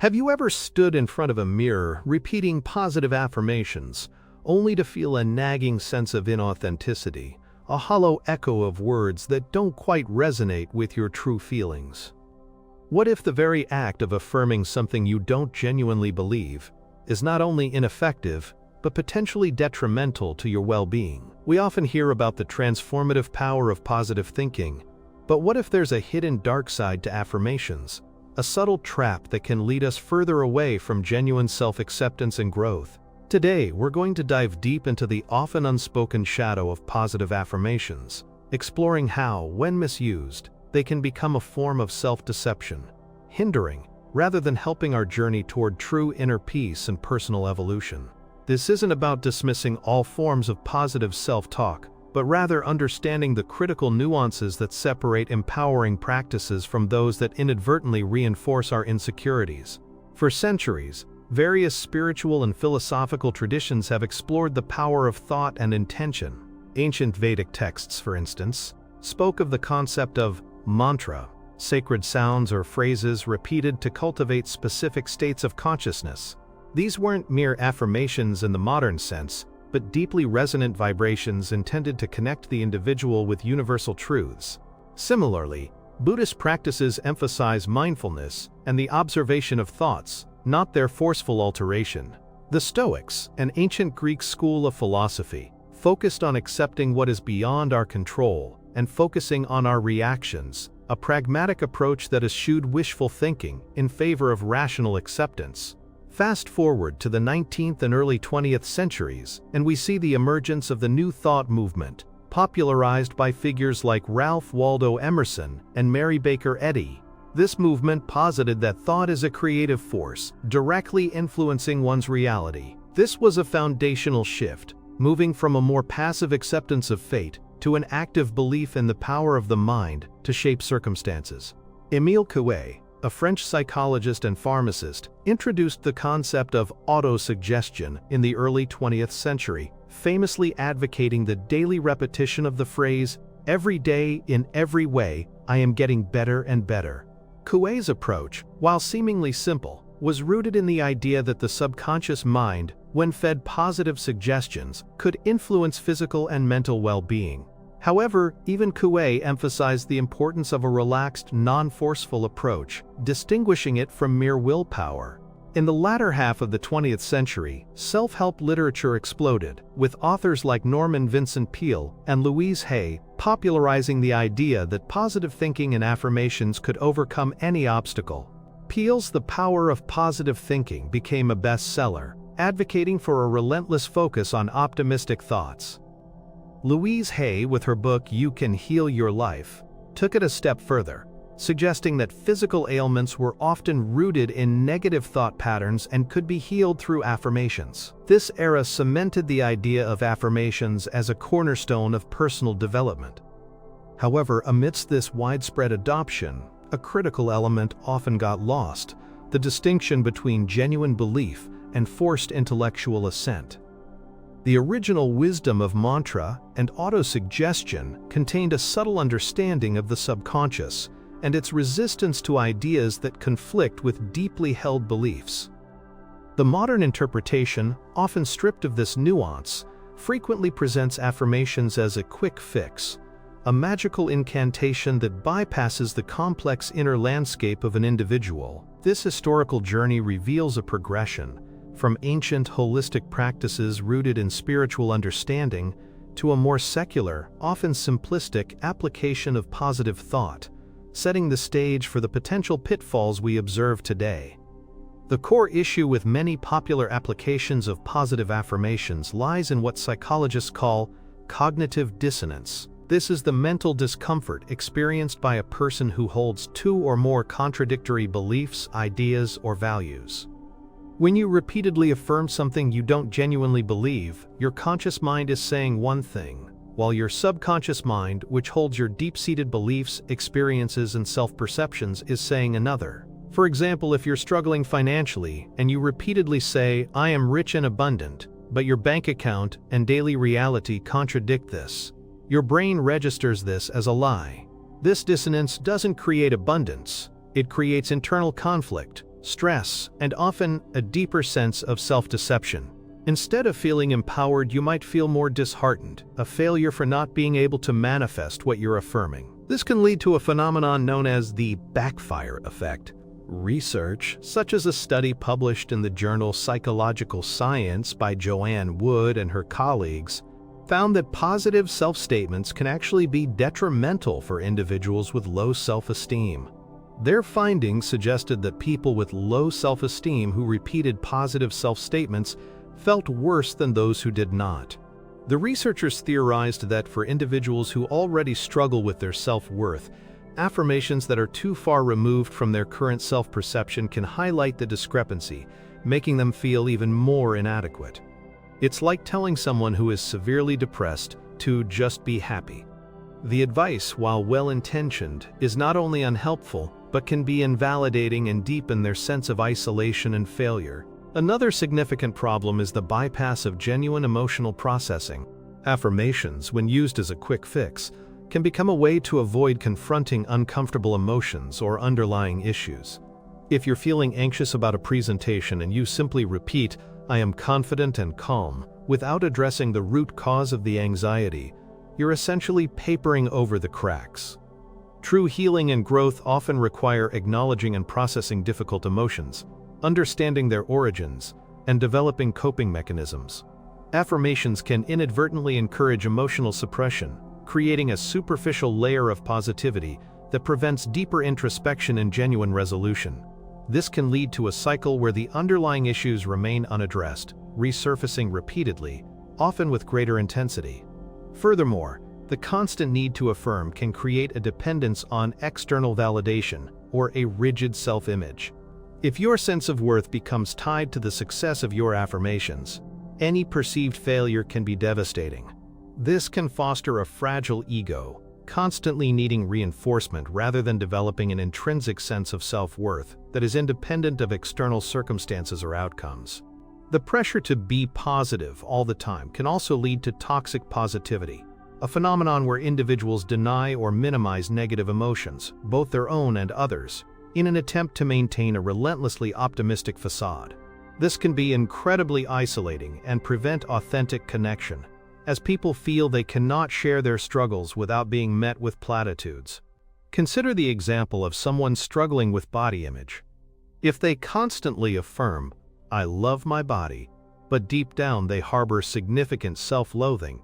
Have you ever stood in front of a mirror repeating positive affirmations, only to feel a nagging sense of inauthenticity, a hollow echo of words that don't quite resonate with your true feelings? What if the very act of affirming something you don't genuinely believe is not only ineffective, but potentially detrimental to your well-being? We often hear about the transformative power of positive thinking, but what if there's a hidden dark side to affirmations? A subtle trap that can lead us further away from genuine self-acceptance and growth. Today, we're going to dive deep into the often unspoken shadow of positive affirmations, exploring how, when misused, they can become a form of self-deception, hindering, rather than helping our journey toward true inner peace and personal evolution. This isn't about dismissing all forms of positive self-talk, but rather understanding the critical nuances that separate empowering practices from those that inadvertently reinforce our insecurities. For centuries, various spiritual and philosophical traditions have explored the power of thought and intention. Ancient Vedic texts, for instance, spoke of the concept of mantra, sacred sounds or phrases repeated to cultivate specific states of consciousness. These weren't mere affirmations in the modern sense, but deeply resonant vibrations intended to connect the individual with universal truths. Similarly, Buddhist practices emphasize mindfulness and the observation of thoughts, not their forceful alteration. The Stoics, an ancient Greek school of philosophy, focused on accepting what is beyond our control and focusing on our reactions, a pragmatic approach that eschewed wishful thinking in favor of rational acceptance. Fast forward to the 19th and early 20th centuries, and we see the emergence of the New Thought movement, popularized by figures like Ralph Waldo Emerson and Mary Baker Eddy. This movement posited that thought is a creative force, directly influencing one's reality. This was a foundational shift, moving from a more passive acceptance of fate to an active belief in the power of the mind to shape circumstances. Émile Coué, a French psychologist and pharmacist, introduced the concept of autosuggestion in the early 20th century, famously advocating the daily repetition of the phrase, "Every day, in every way, I am getting better and better." Coué's approach, while seemingly simple, was rooted in the idea that the subconscious mind, when fed positive suggestions, could influence physical and mental well-being. However, even Coué emphasized the importance of a relaxed, non-forceful approach, distinguishing it from mere willpower. In the latter half of the 20th century, self-help literature exploded, with authors like Norman Vincent Peale and Louise Hay popularizing the idea that positive thinking and affirmations could overcome any obstacle. Peale's The Power of Positive Thinking became a bestseller, advocating for a relentless focus on optimistic thoughts. Louise Hay, with her book You Can Heal Your Life, took it a step further, suggesting that physical ailments were often rooted in negative thought patterns and could be healed through affirmations. This era cemented the idea of affirmations as a cornerstone of personal development. However, amidst this widespread adoption, a critical element often got lost: the distinction between genuine belief and forced intellectual assent. The original wisdom of mantra and autosuggestion contained a subtle understanding of the subconscious and its resistance to ideas that conflict with deeply held beliefs. The modern interpretation, often stripped of this nuance, frequently presents affirmations as a quick fix, a magical incantation that bypasses the complex inner landscape of an individual. This historical journey reveals a progression from ancient holistic practices rooted in spiritual understanding to a more secular, often simplistic application of positive thought, setting the stage for the potential pitfalls we observe today. The core issue with many popular applications of positive affirmations lies in what psychologists call cognitive dissonance. This is the mental discomfort experienced by a person who holds two or more contradictory beliefs, ideas, or values. When you repeatedly affirm something you don't genuinely believe, your conscious mind is saying one thing, while your subconscious mind, which holds your deep-seated beliefs, experiences, and self-perceptions, is saying another. For example, if you're struggling financially and you repeatedly say, "I am rich and abundant," but your bank account and daily reality contradict this, your brain registers this as a lie. This dissonance doesn't create abundance, it creates internal conflict, stress, and often a deeper sense of self-deception. Instead of feeling empowered, you might feel more disheartened, a failure for not being able to manifest what you're affirming. This can lead to a phenomenon known as the backfire effect. Research, such as a study published in the journal Psychological Science by Joanne Wood and her colleagues, found that positive self-statements can actually be detrimental for individuals with low self-esteem. Their findings suggested that people with low self-esteem who repeated positive self-statements felt worse than those who did not. The researchers theorized that for individuals who already struggle with their self-worth, affirmations that are too far removed from their current self-perception can highlight the discrepancy, making them feel even more inadequate. It's like telling someone who is severely depressed to just be happy. The advice, while well-intentioned, is not only unhelpful, but can be invalidating and deepen their sense of isolation and failure. Another significant problem is the bypass of genuine emotional processing. Affirmations, when used as a quick fix, can become a way to avoid confronting uncomfortable emotions or underlying issues. If you're feeling anxious about a presentation and you simply repeat, "I am confident and calm," without addressing the root cause of the anxiety, you're essentially papering over the cracks. True healing and growth often require acknowledging and processing difficult emotions, understanding their origins, and developing coping mechanisms. Affirmations can inadvertently encourage emotional suppression, creating a superficial layer of positivity that prevents deeper introspection and genuine resolution. This can lead to a cycle where the underlying issues remain unaddressed, resurfacing repeatedly, often with greater intensity. Furthermore, the constant need to affirm can create a dependence on external validation or a rigid self-image. If your sense of worth becomes tied to the success of your affirmations, any perceived failure can be devastating. This can foster a fragile ego, constantly needing reinforcement rather than developing an intrinsic sense of self-worth that is independent of external circumstances or outcomes. The pressure to be positive all the time can also lead to toxic positivity, a phenomenon where individuals deny or minimize negative emotions, both their own and others, in an attempt to maintain a relentlessly optimistic facade. This can be incredibly isolating and prevent authentic connection, as people feel they cannot share their struggles without being met with platitudes. Consider the example of someone struggling with body image. If they constantly affirm, "I love my body," but deep down they harbor significant self-loathing,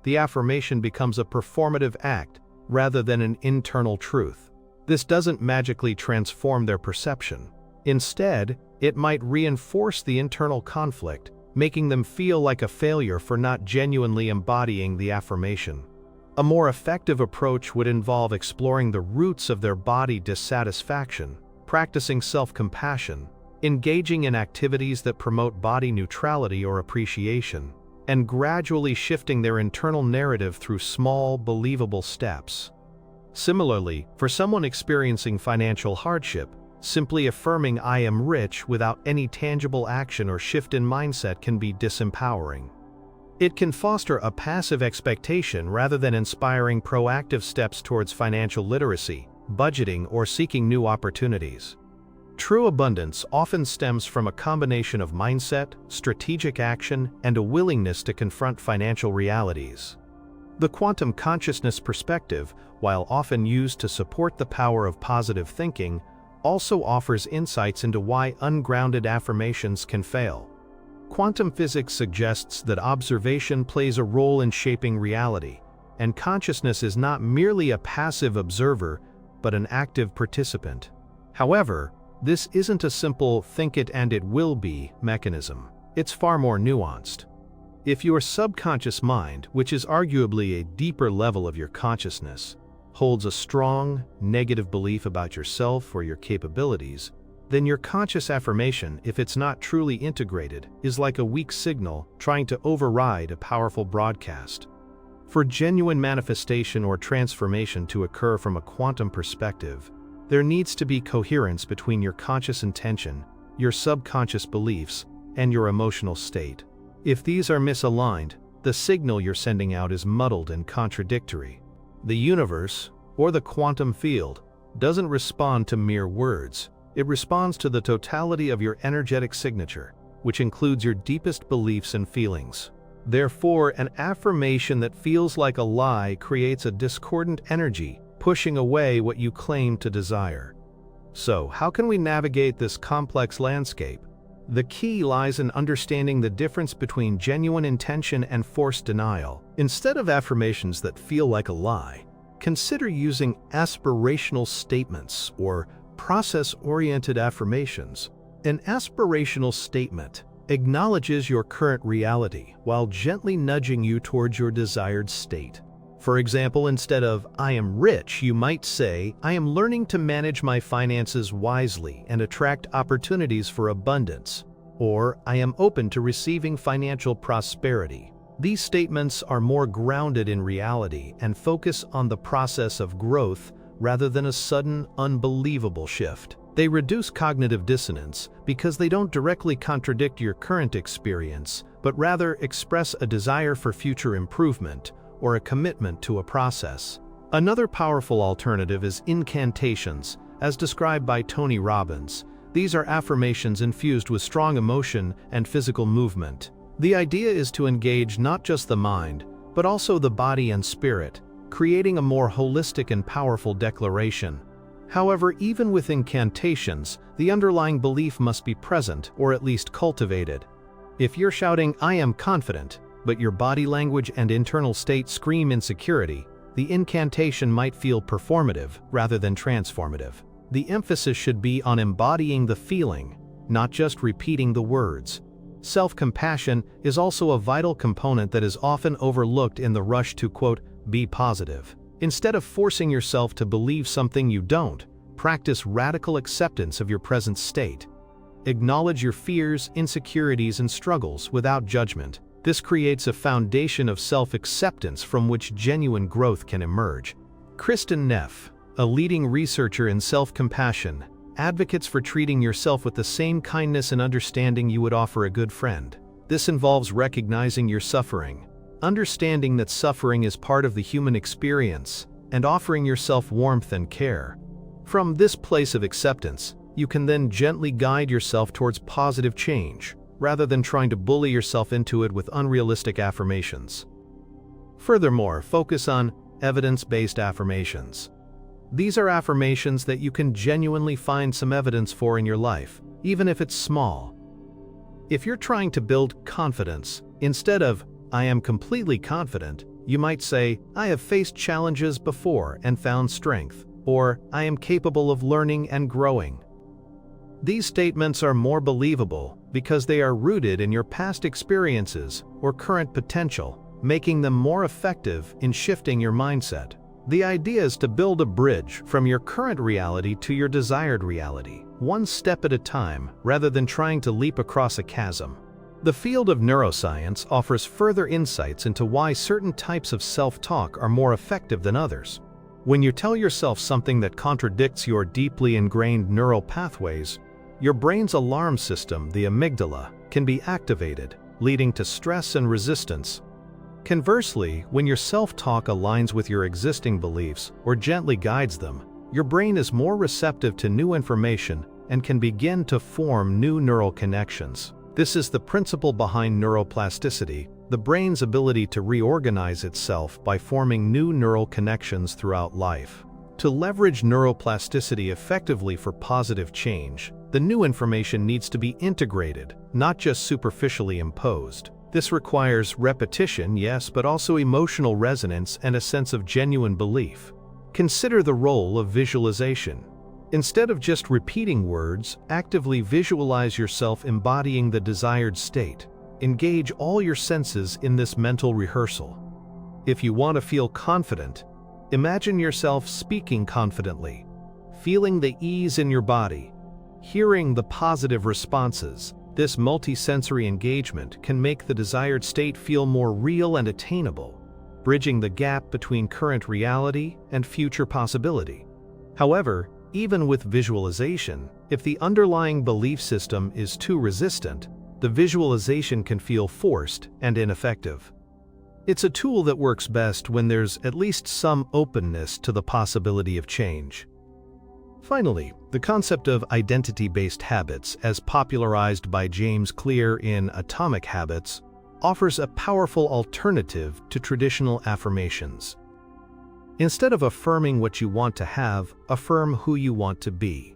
the affirmation becomes a performative act rather than an internal truth. This doesn't magically transform their perception. Instead, it might reinforce the internal conflict, making them feel like a failure for not genuinely embodying the affirmation. A more effective approach would involve exploring the roots of their body dissatisfaction, practicing self-compassion, engaging in activities that promote body neutrality or appreciation, and gradually shifting their internal narrative through small, believable steps. Similarly, for someone experiencing financial hardship, simply affirming "I am rich" without any tangible action or shift in mindset can be disempowering. It can foster a passive expectation rather than inspiring proactive steps towards financial literacy, budgeting, or seeking new opportunities. True abundance often stems from a combination of mindset, strategic action, and a willingness to confront financial realities. The quantum consciousness perspective, while often used to support the power of positive thinking, also offers insights into why ungrounded affirmations can fail. Quantum physics suggests that observation plays a role in shaping reality, and consciousness is not merely a passive observer, but an active participant. However, this isn't a simple "think it and it will be" mechanism. It's far more nuanced. If your subconscious mind, which is arguably a deeper level of your consciousness, holds a strong, negative belief about yourself or your capabilities, then your conscious affirmation, if it's not truly integrated, is like a weak signal trying to override a powerful broadcast. For genuine manifestation or transformation to occur from a quantum perspective, there needs to be coherence between your conscious intention, your subconscious beliefs, and your emotional state. If these are misaligned, the signal you're sending out is muddled and contradictory. The universe, or the quantum field, doesn't respond to mere words. It responds to the totality of your energetic signature, which includes your deepest beliefs and feelings. Therefore, an affirmation that feels like a lie creates a discordant energy, pushing away what you claim to desire. So, how can we navigate this complex landscape? The key lies in understanding the difference between genuine intention and forced denial. Instead of affirmations that feel like a lie, consider using aspirational statements or process-oriented affirmations. An aspirational statement acknowledges your current reality while gently nudging you towards your desired state. For example, instead of "I am rich," you might say, "I am learning to manage my finances wisely and attract opportunities for abundance," or "I am open to receiving financial prosperity." These statements are more grounded in reality and focus on the process of growth rather than a sudden, unbelievable shift. They reduce cognitive dissonance because they don't directly contradict your current experience, but rather express a desire for future improvement or a commitment to a process. Another powerful alternative is incantations, as described by Tony Robbins. These are affirmations infused with strong emotion and physical movement. The idea is to engage not just the mind, but also the body and spirit, creating a more holistic and powerful declaration. However, even with incantations, the underlying belief must be present or at least cultivated. If you're shouting, "I am confident," but your body language and internal state scream insecurity, the incantation might feel performative rather than transformative. The emphasis should be on embodying the feeling, not just repeating the words. Self-compassion is also a vital component that is often overlooked in the rush to, quote, "be positive." Instead of forcing yourself to believe something you don't, practice radical acceptance of your present state. Acknowledge your fears, insecurities, and struggles without judgment. This creates a foundation of self-acceptance from which genuine growth can emerge. Kristen Neff, a leading researcher in self-compassion, advocates for treating yourself with the same kindness and understanding you would offer a good friend. This involves recognizing your suffering, understanding that suffering is part of the human experience, and offering yourself warmth and care. From this place of acceptance, you can then gently guide yourself towards positive change, rather than trying to bully yourself into it with unrealistic affirmations. Furthermore, focus on evidence-based affirmations. These are affirmations that you can genuinely find some evidence for in your life, even if it's small. If you're trying to build confidence, instead of "I am completely confident," you might say, "I have faced challenges before and found strength," or "I am capable of learning and growing." These statements are more believable because they are rooted in your past experiences or current potential, making them more effective in shifting your mindset. The idea is to build a bridge from your current reality to your desired reality, one step at a time, rather than trying to leap across a chasm. The field of neuroscience offers further insights into why certain types of self-talk are more effective than others. When you tell yourself something that contradicts your deeply ingrained neural pathways, your brain's alarm system, the amygdala, can be activated, leading to stress and resistance. Conversely, when your self-talk aligns with your existing beliefs or gently guides them, your brain is more receptive to new information and can begin to form new neural connections. This is the principle behind neuroplasticity, the brain's ability to reorganize itself by forming new neural connections throughout life. To leverage neuroplasticity effectively for positive change, the new information needs to be integrated, not just superficially imposed. This requires repetition, yes, but also emotional resonance and a sense of genuine belief. Consider the role of visualization. Instead of just repeating words, actively visualize yourself embodying the desired state. Engage all your senses in this mental rehearsal. If you want to feel confident, imagine yourself speaking confidently, feeling the ease in your body, hearing the positive responses. This multisensory engagement can make the desired state feel more real and attainable, bridging the gap between current reality and future possibility. However, even with visualization, if the underlying belief system is too resistant, the visualization can feel forced and ineffective. It's a tool that works best when there's at least some openness to the possibility of change. Finally, the concept of identity-based habits, as popularized by James Clear in Atomic Habits, offers a powerful alternative to traditional affirmations. Instead of affirming what you want to have, affirm who you want to be.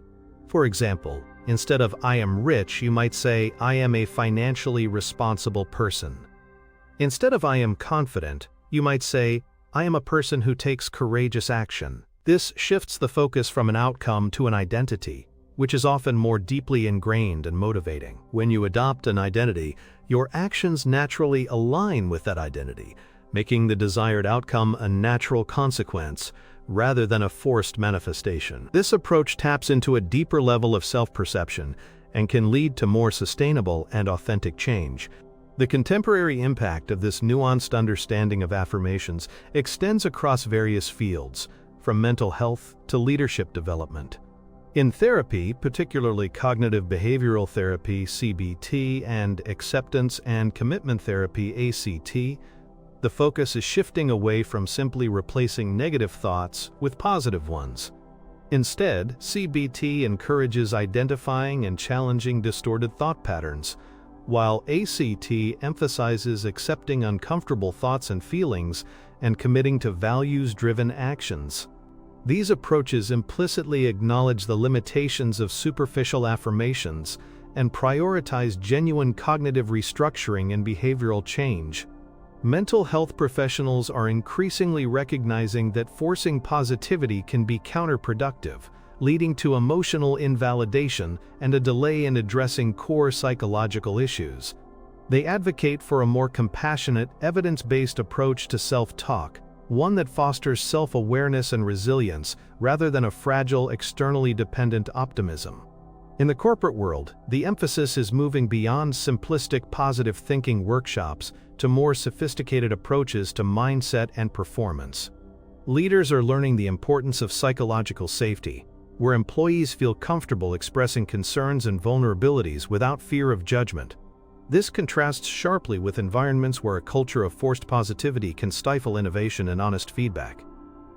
For example, instead of "I am rich," you might say, "I am a financially responsible person." Instead of "I am confident," you might say, "I am a person who takes courageous action." This shifts the focus from an outcome to an identity, which is often more deeply ingrained and motivating. When you adopt an identity, your actions naturally align with that identity, making the desired outcome a natural consequence rather than a forced manifestation. This approach taps into a deeper level of self-perception and can lead to more sustainable and authentic change. The contemporary impact of this nuanced understanding of affirmations extends across various fields, from mental health to leadership development. In therapy, particularly cognitive behavioral therapy (CBT) and acceptance and commitment therapy (ACT, the focus is shifting away from simply replacing negative thoughts with positive ones. Instead, CBT encourages identifying and challenging distorted thought patterns, while ACT emphasizes accepting uncomfortable thoughts and feelings and committing to values-driven actions. These approaches implicitly acknowledge the limitations of superficial affirmations and prioritize genuine cognitive restructuring and behavioral change. Mental health professionals are increasingly recognizing that forcing positivity can be counterproductive, leading to emotional invalidation and a delay in addressing core psychological issues. They advocate for a more compassionate, evidence-based approach to self-talk, one that fosters self-awareness and resilience rather than a fragile, externally dependent optimism. In the corporate world, the emphasis is moving beyond simplistic positive thinking workshops to more sophisticated approaches to mindset and performance. Leaders are learning the importance of psychological safety, where employees feel comfortable expressing concerns and vulnerabilities without fear of judgment. This contrasts sharply with environments where a culture of forced positivity can stifle innovation and honest feedback.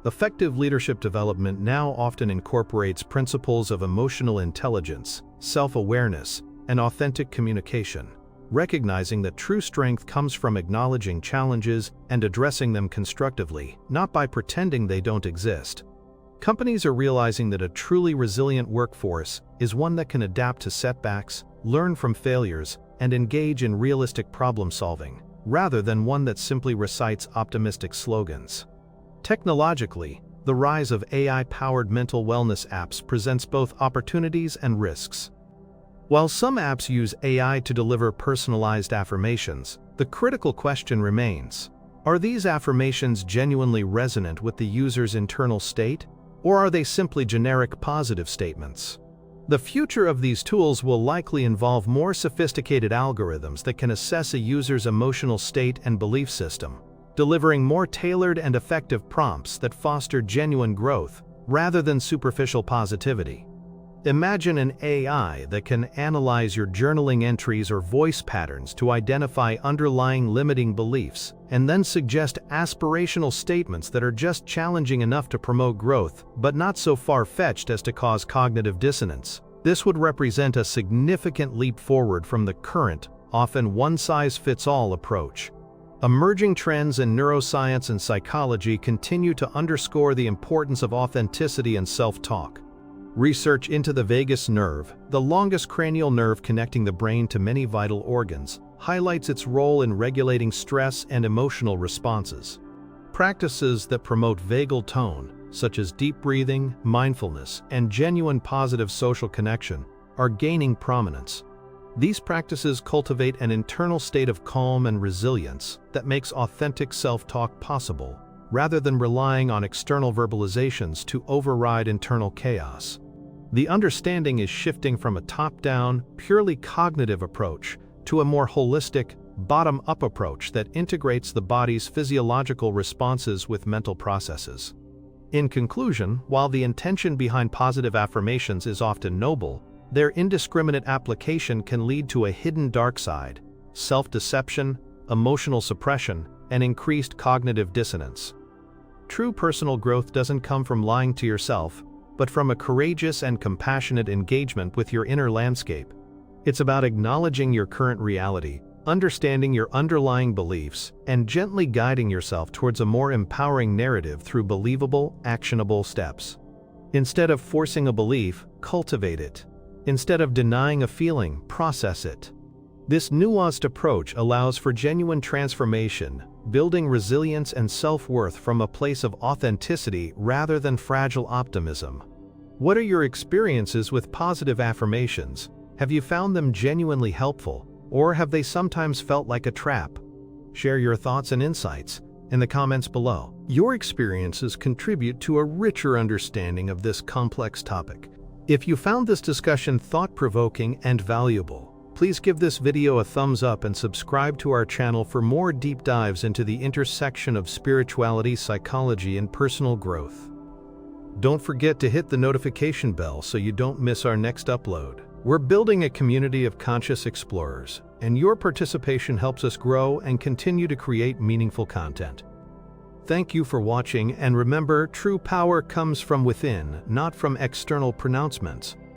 Effective leadership development now often incorporates principles of emotional intelligence, self-awareness, and authentic communication, recognizing that true strength comes from acknowledging challenges and addressing them constructively, not by pretending they don't exist. Companies are realizing that a truly resilient workforce is one that can adapt to setbacks, learn from failures, and engage in realistic problem-solving, rather than one that simply recites optimistic slogans. Technologically, the rise of AI-powered mental wellness apps presents both opportunities and risks. While some apps use AI to deliver personalized affirmations, the critical question remains: are these affirmations genuinely resonant with the user's internal state, or are they simply generic positive statements? The future of these tools will likely involve more sophisticated algorithms that can assess a user's emotional state and belief system, delivering more tailored and effective prompts that foster genuine growth rather than superficial positivity. Imagine an AI that can analyze your journaling entries or voice patterns to identify underlying limiting beliefs, and then suggest aspirational statements that are just challenging enough to promote growth, but not so far-fetched as to cause cognitive dissonance. This would represent a significant leap forward from the current, often one-size-fits-all approach. Emerging trends in neuroscience and psychology continue to underscore the importance of authenticity and self-talk. Research into the vagus nerve, the longest cranial nerve connecting the brain to many vital organs, highlights its role in regulating stress and emotional responses. Practices that promote vagal tone, such as deep breathing, mindfulness, and genuine positive social connection, are gaining prominence. These practices cultivate an internal state of calm and resilience that makes authentic self-talk possible, rather than relying on external verbalizations to override internal chaos. The understanding is shifting from a top-down, purely cognitive approach to a more holistic, bottom-up approach that integrates the body's physiological responses with mental processes. In conclusion, while the intention behind positive affirmations is often noble, their indiscriminate application can lead to a hidden dark side: self-deception, emotional suppression, and increased cognitive dissonance. True personal growth doesn't come from lying to yourself, but from a courageous and compassionate engagement with your inner landscape. It's about acknowledging your current reality, understanding your underlying beliefs, and gently guiding yourself towards a more empowering narrative through believable, actionable steps. Instead of forcing a belief, cultivate it. Instead of denying a feeling, process it. This nuanced approach allows for genuine transformation, building resilience and self-worth from a place of authenticity rather than fragile optimism. What are your experiences with positive affirmations? Have you found them genuinely helpful, or have they sometimes felt like a trap? Share your thoughts and insights in the comments below. Your experiences contribute to a richer understanding of this complex topic. If you found this discussion thought-provoking and valuable, please give this video a thumbs up and subscribe to our channel for more deep dives into the intersection of spirituality, psychology, and personal growth. Don't forget to hit the notification bell so you don't miss our next upload. We're building a community of conscious explorers, and your participation helps us grow and continue to create meaningful content. Thank you for watching, and remember, true power comes from within, not from external pronouncements.